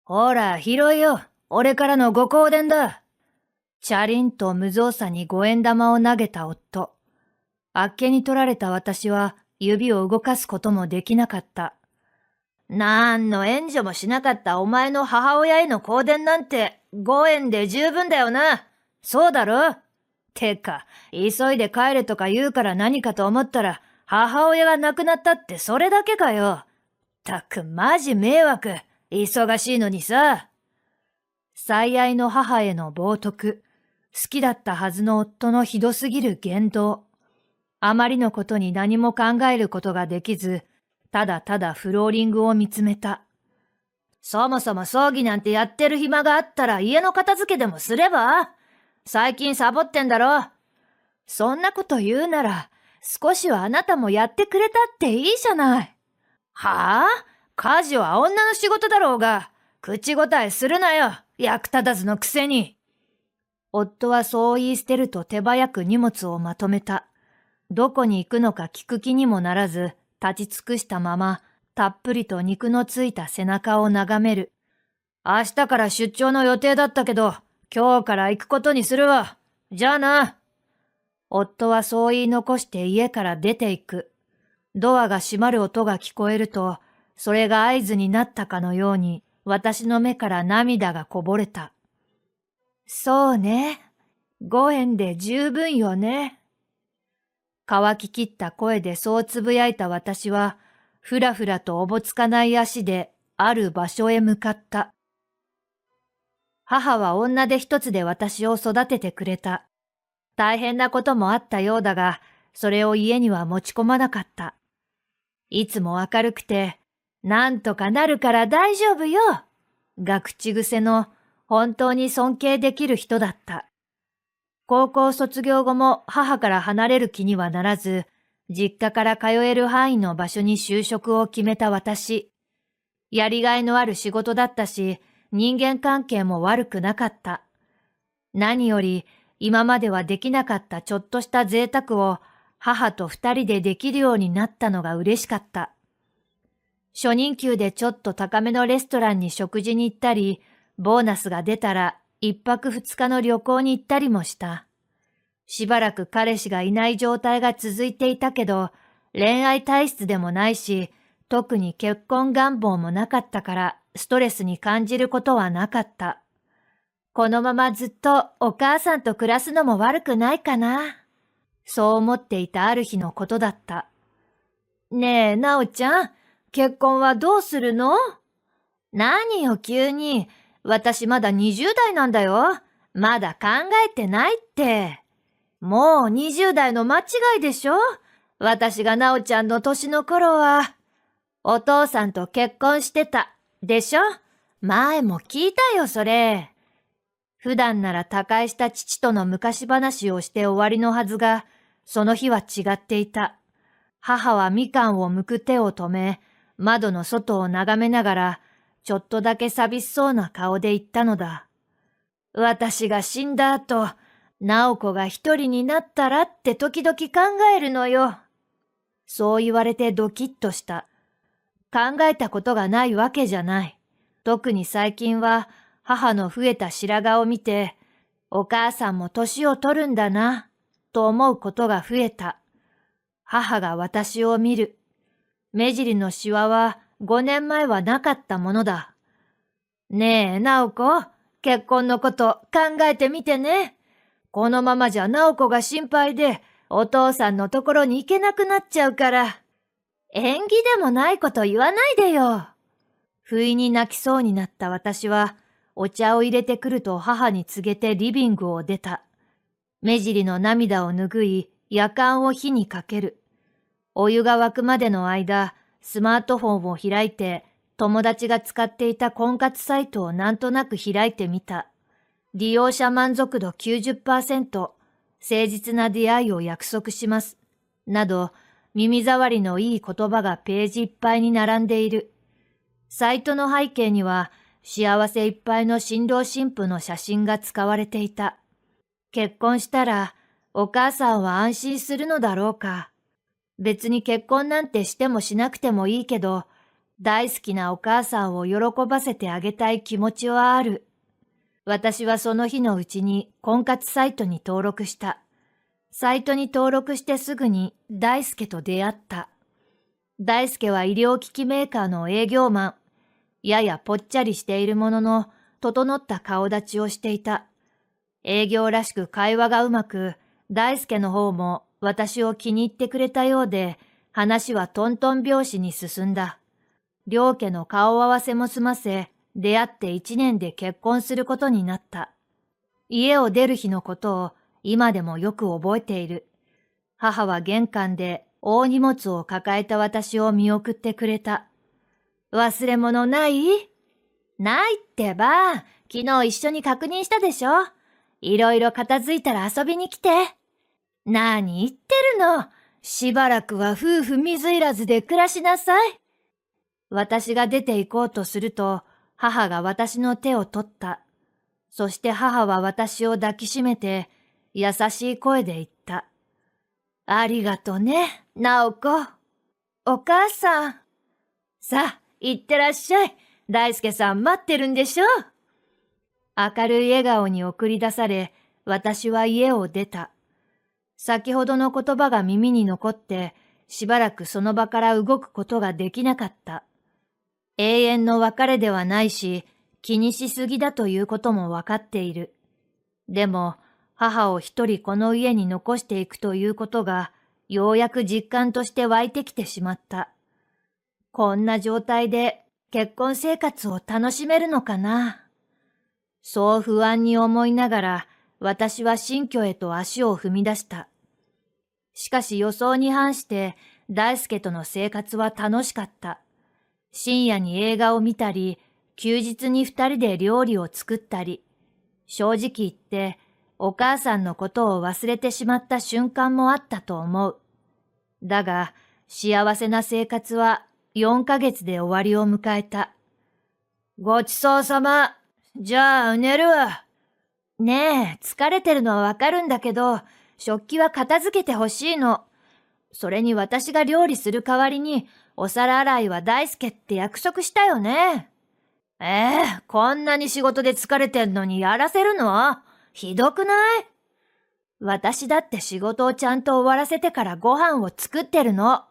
ほら、拾いよ。俺からのご香典だ。チャリンと無造作に5円玉を投げた夫。あっけに取られた私は指を動かすこともできなかった。なんの援助もしなかったお前の母親への香典なんて5円で十分だよな。そうだろ？てか、急いで帰れとか言うから何かと思ったら母親が亡くなったってそれだけかよ。たくマジ迷惑。忙しいのにさ。最愛の母への冒涜。好きだったはずの夫のひどすぎる言動。あまりのことに何も考えることができず、ただただフローリングを見つめた。そもそも葬儀なんてやってる暇があったら家の片付けでもすれば？最近サボってんだろ。そんなこと言うなら、少しはあなたもやってくれたっていいじゃない。はあ？家事は女の仕事だろうが、口答えするなよ、役立たずのくせに。夫はそう言い捨てると手早く荷物をまとめた。どこに行くのか聞く気にもならず、立ち尽くしたまま、たっぷりと肉のついた背中を眺める。明日から出張の予定だったけど、今日から行くことにするわ。じゃあな。夫はそう言い残して家から出て行く。ドアが閉まる音が聞こえると、それが合図になったかのように、私の目から涙がこぼれた。そうね。5円で十分よね。乾ききった声でそうつぶやいた私は、ふらふらとおぼつかない足である場所へ向かった。母は女手一つで私を育ててくれた。大変なこともあったようだが、それを家には持ち込まなかった。いつも明るくて、なんとかなるから大丈夫よ。が口癖の本当に尊敬できる人だった。高校卒業後も母から離れる気にはならず、実家から通える範囲の場所に就職を決めた私。やりがいのある仕事だったし、人間関係も悪くなかった。何より今まではできなかったちょっとした贅沢を母と二人でできるようになったのが嬉しかった。初任給でちょっと高めのレストランに食事に行ったり、ボーナスが出たら一泊二日の旅行に行ったりもした。しばらく彼氏がいない状態が続いていたけど、恋愛体質でもないし、特に結婚願望もなかったからストレスに感じることはなかった。このままずっとお母さんと暮らすのも悪くないかな。そう思っていたある日のことだった。ねえ、なおちゃん、結婚はどうするの？何よ急に。私まだ20代なんだよ。まだ考えてないって。もう20代の間違いでしょ？私がなおちゃんの年の頃は、お父さんと結婚してた。でしょ？前も聞いたよ、それ。普段なら他界した父との昔話をして終わりのはずが、その日は違っていた。母はみかんを剥く手を止め、窓の外を眺めながら、ちょっとだけ寂しそうな顔で言ったのだ。私が死んだ後、直子が一人になったらって時々考えるのよ。そう言われてドキッとした。考えたことがないわけじゃない。特に最近は母の増えた白髪を見て、お母さんも年を取るんだな、と思うことが増えた。母が私を見る。目尻のシワは5年前はなかったものだ。ねえ、直子、結婚のこと考えてみてね。このままじゃ直子が心配で、お父さんのところに行けなくなっちゃうから。縁起でもないこと言わないでよ。不意に泣きそうになった私は、お茶を入れてくると母に告げてリビングを出た。目尻の涙を拭い、やかんを火にかける。お湯が沸くまでの間、スマートフォンを開いて、友達が使っていた婚活サイトをなんとなく開いてみた。利用者満足度 90%、誠実な出会いを約束します。など、耳障りのいい言葉がページいっぱいに並んでいる。サイトの背景には、幸せいっぱいの新郎新婦の写真が使われていた。結婚したら、お母さんは安心するのだろうか。別に結婚なんてしてもしなくてもいいけど、大好きなお母さんを喜ばせてあげたい気持ちはある。私はその日のうちに婚活サイトに登録した。サイトに登録してすぐに大輔と出会った。大輔は医療機器メーカーの営業マン。ややぽっちゃりしているものの、整った顔立ちをしていた。営業らしく会話がうまく、大輔の方も私を気に入ってくれたようで、話はトントン拍子に進んだ。両家の顔合わせも済ませ、出会って1年で結婚することになった。家を出る日のことを今でもよく覚えている。母は玄関で大荷物を抱えた私を見送ってくれた。忘れ物ない？ないってば、昨日一緒に確認したでしょ。いろいろ片付いたら遊びに来て。何言ってるの。しばらくは夫婦水入らずで暮らしなさい。私が出て行こうとすると、母が私の手を取った。そして母は私を抱きしめて、優しい声で言った。ありがとね、直子。お母さん。さあ、行ってらっしゃい。大輔さん待ってるんでしょ。明るい笑顔に送り出され、私は家を出た。先ほどの言葉が耳に残って、しばらくその場から動くことができなかった。永遠の別れではないし、気にしすぎだということもわかっている。でも、母を一人この家に残していくということが、ようやく実感として湧いてきてしまった。こんな状態で結婚生活を楽しめるのかな。そう不安に思いながら、私は新居へと足を踏み出した。しかし予想に反して、大輔との生活は楽しかった。深夜に映画を見たり、休日に二人で料理を作ったり、正直言って、お母さんのことを忘れてしまった瞬間もあったと思う。だが、幸せな生活は4ヶ月で終わりを迎えた。ごちそうさま。じゃあ寝るわ。ねえ、疲れてるのはわかるんだけど、食器は片付けてほしいの。それに私が料理する代わりに、お皿洗いは大輔って約束したよね。こんなに仕事で疲れてんのにやらせるの？ひどくない？私だって仕事をちゃんと終わらせてからご飯を作ってるの。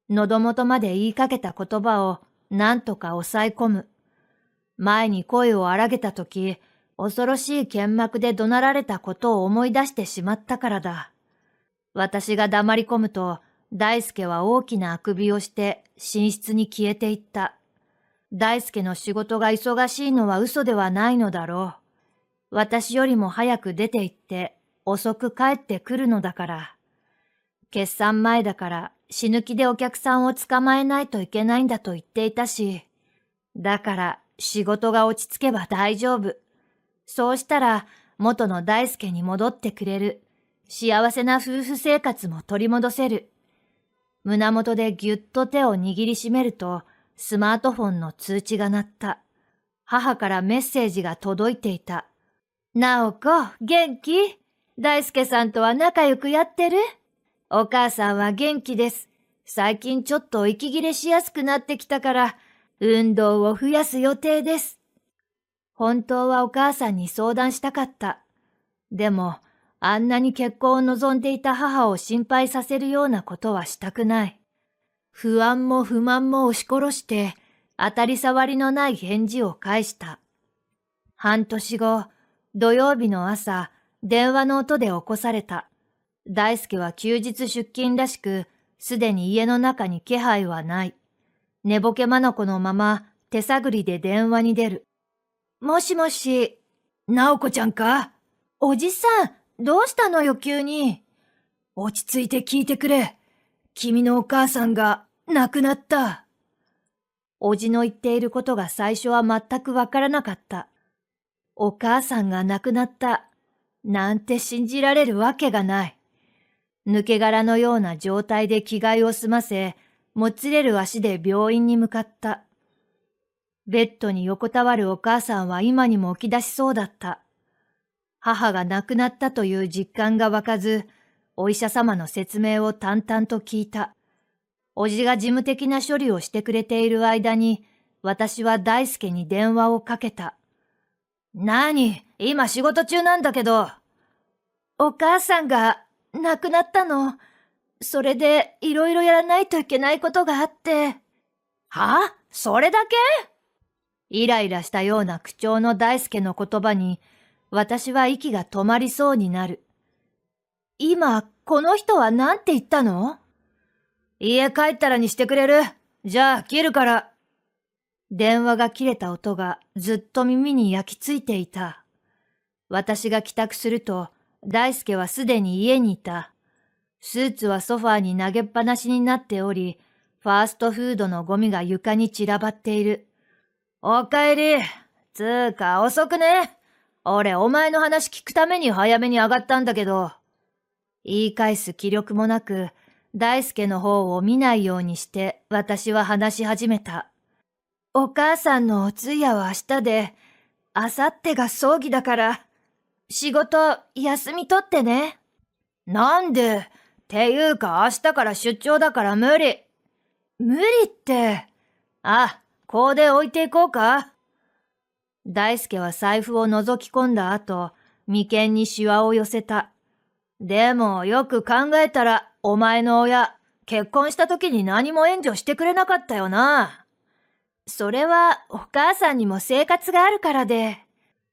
喉元まで言いかけた言葉をなんとか抑え込む。前に声を荒げたとき、恐ろしい剣幕で怒鳴られたことを思い出してしまったからだ。私が黙り込むと、大輔は大きなあくびをして寝室に消えていった。大輔の仕事が忙しいのは嘘ではないのだろう。私よりも早く出て行って遅く帰ってくるのだから。決算前だから死ぬ気でお客さんを捕まえないといけないんだと言っていたし。だから仕事が落ち着けば大丈夫。そうしたら元の大輔に戻ってくれる。幸せな夫婦生活も取り戻せる。胸元でぎゅっと手を握りしめると、スマートフォンの通知が鳴った。母からメッセージが届いていた。なおこ、元気？大輔さんとは仲良くやってる？お母さんは元気です。最近ちょっと息切れしやすくなってきたから、運動を増やす予定です。本当はお母さんに相談したかった。でも、あんなに結婚を望んでいた母を心配させるようなことはしたくない。不安も不満も押し殺して、当たり障りのない返事を返した。半年後、土曜日の朝、電話の音で起こされた。大輔は休日出勤らしく、すでに家の中に気配はない。寝ぼけ眼のまま手探りで電話に出る。もしもし、直子ちゃんか？おじさん、どうしたのよ急に。落ち着いて聞いてくれ。君のお母さんが亡くなった。おじの言っていることが最初は全くわからなかった。お母さんが亡くなった。なんて信じられるわけがない。抜け殻のような状態で着替えを済ませ、もつれる足で病院に向かった。ベッドに横たわるお母さんは今にも起き出しそうだった。母が亡くなったという実感が湧かず、お医者様の説明を淡々と聞いた。おじが事務的な処理をしてくれている間に、私は大輔に電話をかけた。今仕事中なんだけど。お母さんが亡くなったの。それでいろいろやらないといけないことがあって。は？それだけ？イライラしたような口調の大輔の言葉に、私は息が止まりそうになる。今、この人は何て言ったの？家帰ったらにしてくれる？じゃあ切るから。電話が切れた音がずっと耳に焼き付いていた。私が帰宅すると、大輔はすでに家にいた。スーツはソファーに投げっぱなしになっており、ファーストフードのゴミが床に散らばっている。おかえり。つーか遅くね。俺お前の話聞くために早めに上がったんだけど。言い返す気力もなく、大輔の方を見ないようにして私は話し始めた。お母さんのお通夜は明日で、明後日が葬儀だから、仕事休み取ってね。なんで？っていうか明日から出張だから無理。無理って。こうで置いていこうか。大輔は財布を覗き込んだ後、眉間にシワを寄せた。でもよく考えたら、お前の親、結婚した時に何も援助してくれなかったよな。それはお母さんにも生活があるからで。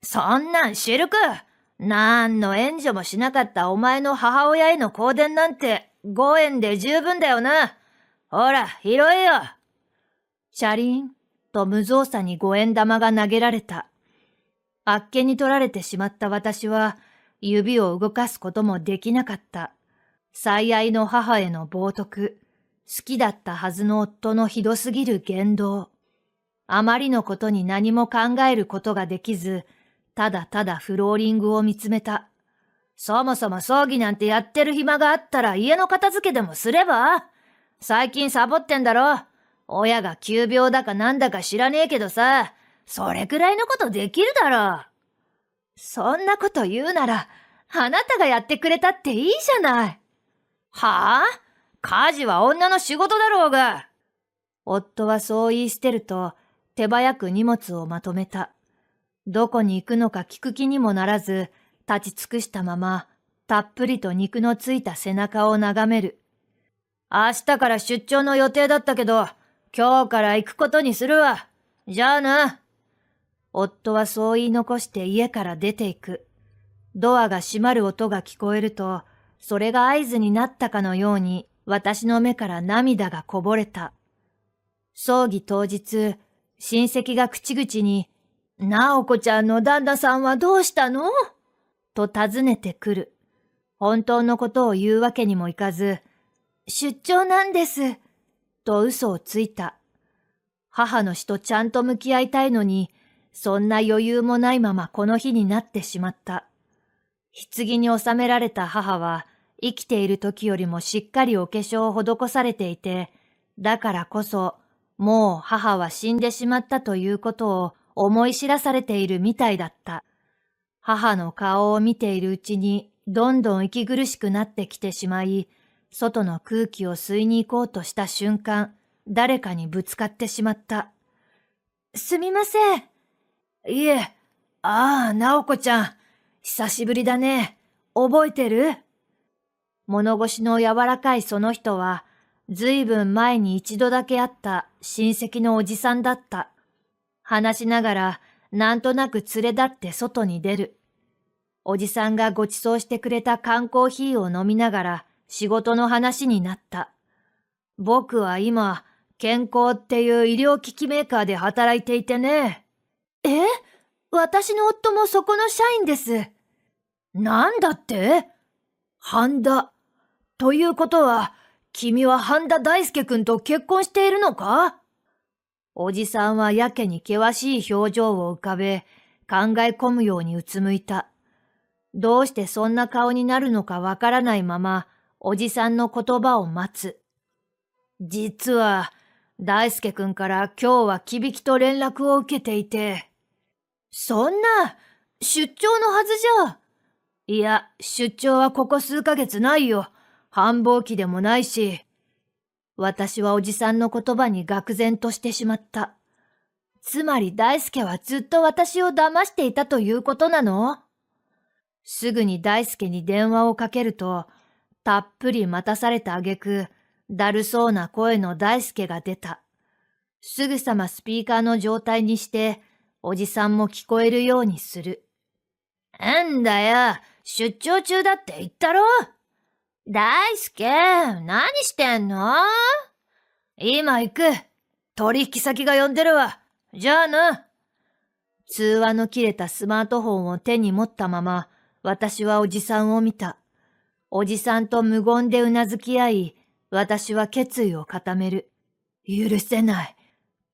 そんなん知るか。なんの援助もしなかったお前の母親への香典なんて5円で十分だよな。ほら、拾えよ。シャリンと無造作に5円玉が投げられた。あっけに取られてしまった私は指を動かすこともできなかった。最愛の母への冒涜、好きだったはずの夫のひどすぎる言動。あまりのことに何も考えることができず、ただただフローリングを見つめた。そもそも葬儀なんてやってる暇があったら家の片付けでもすれば？最近サボってんだろ？親が急病だかなんだか知らねえけどさ、それくらいのことできるだろ。そんなこと言うなら、あなたがやってくれたっていいじゃない。はあ？家事は女の仕事だろうが。夫はそう言い捨てると、手早く荷物をまとめた。どこに行くのか聞く気にもならず、立ち尽くしたまま、たっぷりと肉のついた背中を眺める。明日から出張の予定だったけど、今日から行くことにするわ。じゃあな。夫はそう言い残して家から出て行く。ドアが閉まる音が聞こえると、それが合図になったかのように、私の目から涙がこぼれた。葬儀当日、親戚が口々に、直子ちゃんの旦那さんはどうしたの？と尋ねてくる。本当のことを言うわけにもいかず、出張なんです。と嘘をついた。母の死とちゃんと向き合いたいのに、そんな余裕もないままこの日になってしまった。棺に収められた母は、生きている時よりもしっかりお化粧を施されていて、だからこそ、もう母は死んでしまったということを思い知らされているみたいだった。母の顔を見ているうちにどんどん息苦しくなってきてしまい、外の空気を吸いに行こうとした瞬間、誰かにぶつかってしまった。すみません。いえ、直子ちゃん、久しぶりだね。覚えてる？物腰の柔らかいその人は、ずいぶん前に一度だけ会った親戚のおじさんだった。話しながら、なんとなく連れ立って外に出る。おじさんがご馳走してくれた缶コーヒーを飲みながら仕事の話になった。僕は今、健康っていう医療機器メーカーで働いていてね。え？私の夫もそこの社員です。なんだって？半田。ということは、君は半田大輔くんと結婚しているのか？おじさんはやけに険しい表情を浮かべ、考え込むようにうつむいた。どうしてそんな顔になるのかわからないまま、おじさんの言葉を待つ。実は、大輔くんから今日はきびきと連絡を受けていて。そんな、出張のはずじゃ。いや、出張はここ数ヶ月ないよ。繁忙期でもないし。私はおじさんの言葉に愕然としてしまった。つまり大輔はずっと私を騙していたということなの？すぐに大輔に電話をかけると、たっぷり待たされた挙句、だるそうな声の大輔が出た。すぐさまスピーカーの状態にして、おじさんも聞こえるようにする。んだよ、出張中だって言ったろ？大輔、何してんの？今行く。取引先が呼んでるわ。じゃあな。通話の切れたスマートフォンを手に持ったまま、私はおじさんを見た。おじさんと無言でうなずき合い、私は決意を固める。許せない。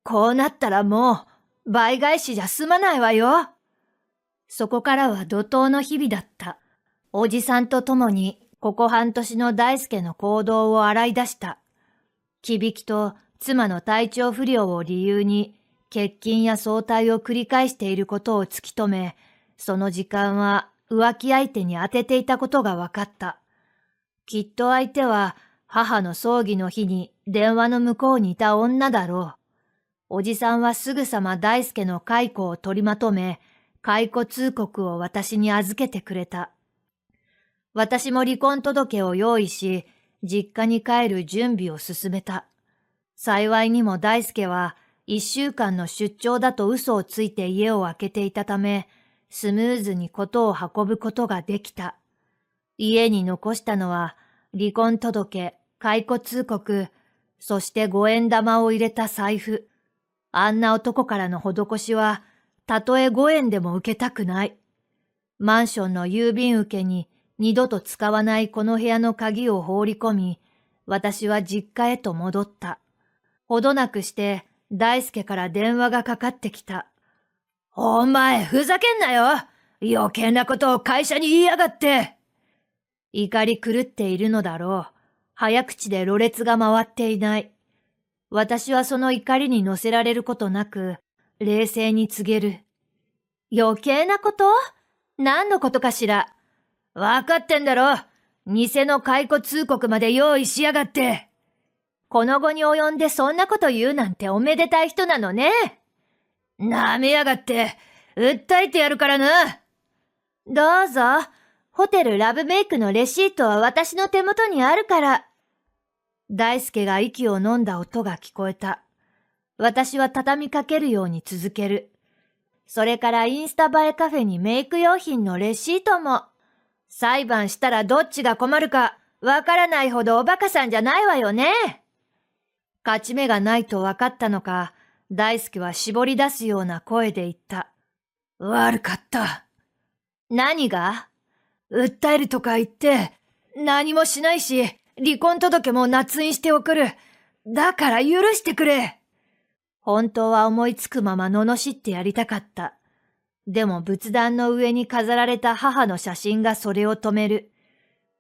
こうなったらもう、倍返しじゃ済まないわよ。そこからは怒涛の日々だった。おじさんと共に、ここ半年の大輔の行動を洗い出した。きびきと妻の体調不良を理由に、欠勤や早退を繰り返していることを突き止め、その時間は浮気相手に当てていたことが分かった。きっと相手は母の葬儀の日に電話の向こうにいた女だろう。おじさんはすぐさま大輔の解雇を取りまとめ、解雇通告を私に預けてくれた。私も離婚届を用意し、実家に帰る準備を進めた。幸いにも大輔は1週間の出張だと嘘をついて家を空けていたため、スムーズにことを運ぶことができた。家に残したのは離婚届、解雇通告、そして5円玉を入れた財布。あんな男からの施しは、たとえ5円でも受けたくない。マンションの郵便受けに二度と使わないこの部屋の鍵を放り込み、私は実家へと戻った。ほどなくして大輔から電話がかかってきた。お前ふざけんなよ！余計なことを会社に言いやがって！怒り狂っているのだろう。早口でろれつが回っていない。私はその怒りに乗せられることなく、冷静に告げる。余計なこと？何のことかしら？わかってんだろ？偽の解雇通告まで用意しやがって。この後に及んでそんなこと言うなんておめでたい人なのね。なめやがって、訴えてやるからな。どうぞ、ホテルラブメイクのレシートは私の手元にあるから。大輔が息を飲んだ音が聞こえた。私は畳みかけるように続ける。それからインスタ映えカフェにメイク用品のレシートも。裁判したらどっちが困るかわからないほどおバカさんじゃないわよね。勝ち目がないと分かったのか、大輔は絞り出すような声で言った。悪かった。何が？訴えるとか言って、何もしないし、離婚届も捺印して送る。だから許してくれ。本当は思いつくまま罵ってやりたかった。でも仏壇の上に飾られた母の写真がそれを止める。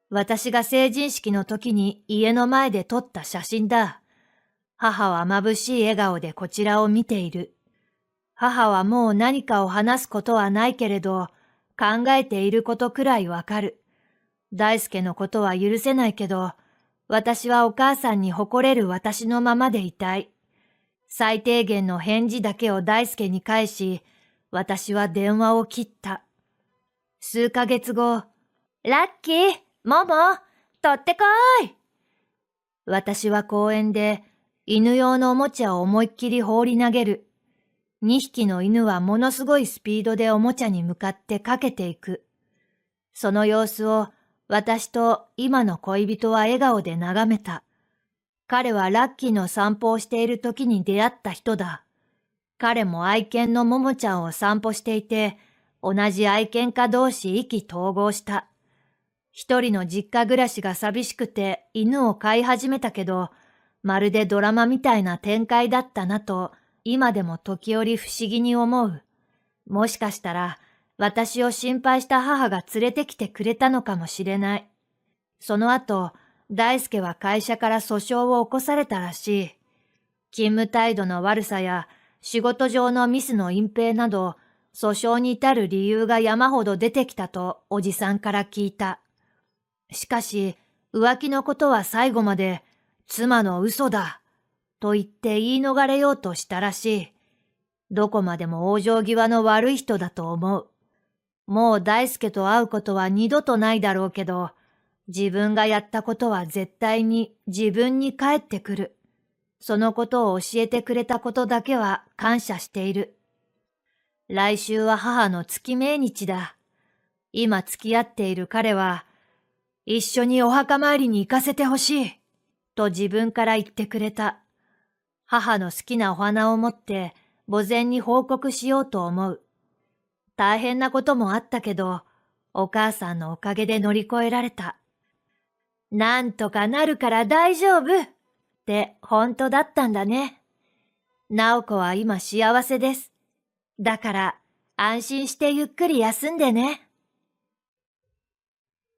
私が成人式の時に家の前で撮った写真だ。母は眩しい笑顔でこちらを見ている。母はもう何かを話すことはないけれど、考えていることくらいわかる。大輔のことは許せないけど、私はお母さんに誇れる私のままでいたい。最低限の返事だけを大輔に返し、私は電話を切った。数ヶ月後、ラッキー、モモ、取ってこーい。私は公園で犬用のおもちゃを思いっきり放り投げる。2匹の犬はものすごいスピードでおもちゃに向かってかけていく。その様子を私と今の恋人は笑顔で眺めた。彼はラッキーの散歩をしている時に出会った人だ。彼も愛犬のももちゃんを散歩していて、同じ愛犬家同士意気投合した。一人の実家暮らしが寂しくて犬を飼い始めたけど、まるでドラマみたいな展開だったなと、今でも時折不思議に思う。もしかしたら、私を心配した母が連れてきてくれたのかもしれない。その後、大輔は会社から訴訟を起こされたらしい。勤務態度の悪さや仕事上のミスの隠蔽など、訴訟に至る理由が山ほど出てきたとおじさんから聞いた。しかし、浮気のことは最後まで、妻の嘘だ、と言って言い逃れようとしたらしい。どこまでも往生際の悪い人だと思う。もう大輔と会うことは二度とないだろうけど、自分がやったことは絶対に自分に返ってくる。そのことを教えてくれたことだけは感謝している。来週は母の月命日だ。今付き合っている彼は、一緒にお墓参りに行かせてほしい、と自分から言ってくれた。母の好きなお花を持って墓前に報告しようと思う。大変なこともあったけど、お母さんのおかげで乗り越えられた。なんとかなるから大丈夫って本当だったんだね。直子は今幸せです。だから安心してゆっくり休んでね。